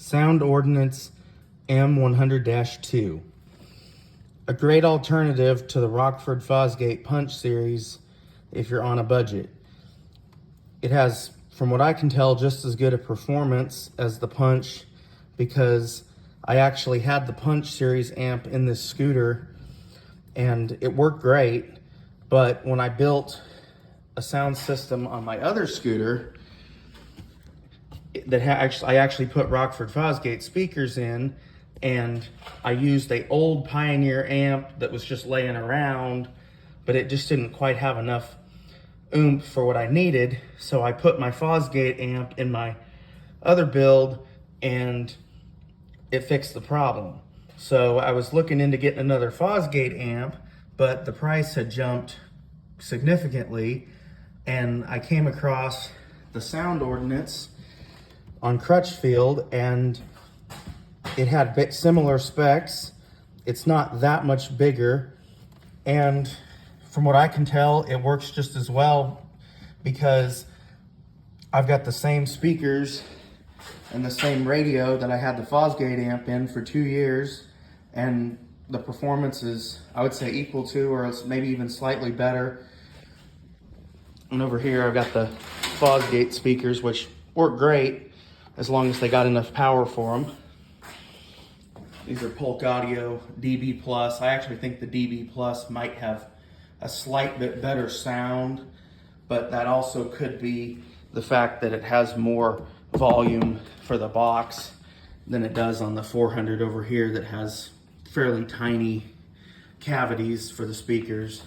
Sound Ordnance M100-2. A great alternative to the Rockford Fosgate Punch series if you're on a budget. It has, from what I can tell, just as good a performance as the Punch, because I actually had the Punch series amp in this scooter and it worked great, but when I built a sound system on my other scooter I actually put Rockford Fosgate speakers in, and I used an old Pioneer amp that was just laying around, but it just didn't quite have enough oomph for what I needed. So I put my Fosgate amp in my other build and it fixed the problem. So I was looking into getting another Fosgate amp, but the price had jumped significantly, and I came across the Sound Ordnance on Crutchfield, and it had similar specs. It's not that much bigger, and from what I can tell, it works just as well because I've got the same speakers and the same radio that I had the Fosgate amp in for 2 years, and the performance is, I would say, equal to, or it's maybe even slightly better. And over here I've got the Fosgate speakers, which work great as long as they got enough power for them. These are Polk Audio DB Plus. I actually think the DB Plus might have a slight bit better sound, but that also could be the fact that it has more volume for the box than it does on the 400 over here that has fairly tiny cavities for the speakers.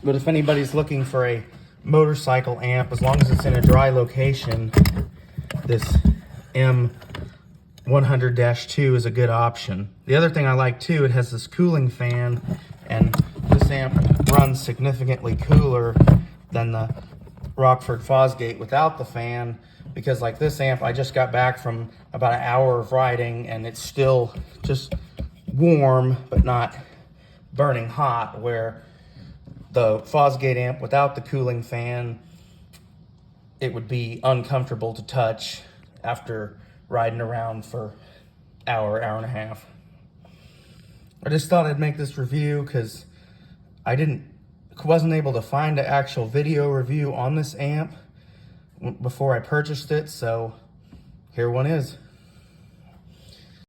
But if anybody's looking for a motorcycle amp, as long as it's in a dry location, this M100-2 is a good option. The other thing I like too, it has this cooling fan, and this amp runs significantly cooler than the Rockford Fosgate without the fan, because like this amp, I just got back from about an hour of riding and it's still just warm but not burning hot, where the Fosgate amp without the cooling fan, it would be uncomfortable to touch after riding around for hour and a half. I just thought I'd make this review because I wasn't able to find an actual video review on this amp before I purchased it, so here one is.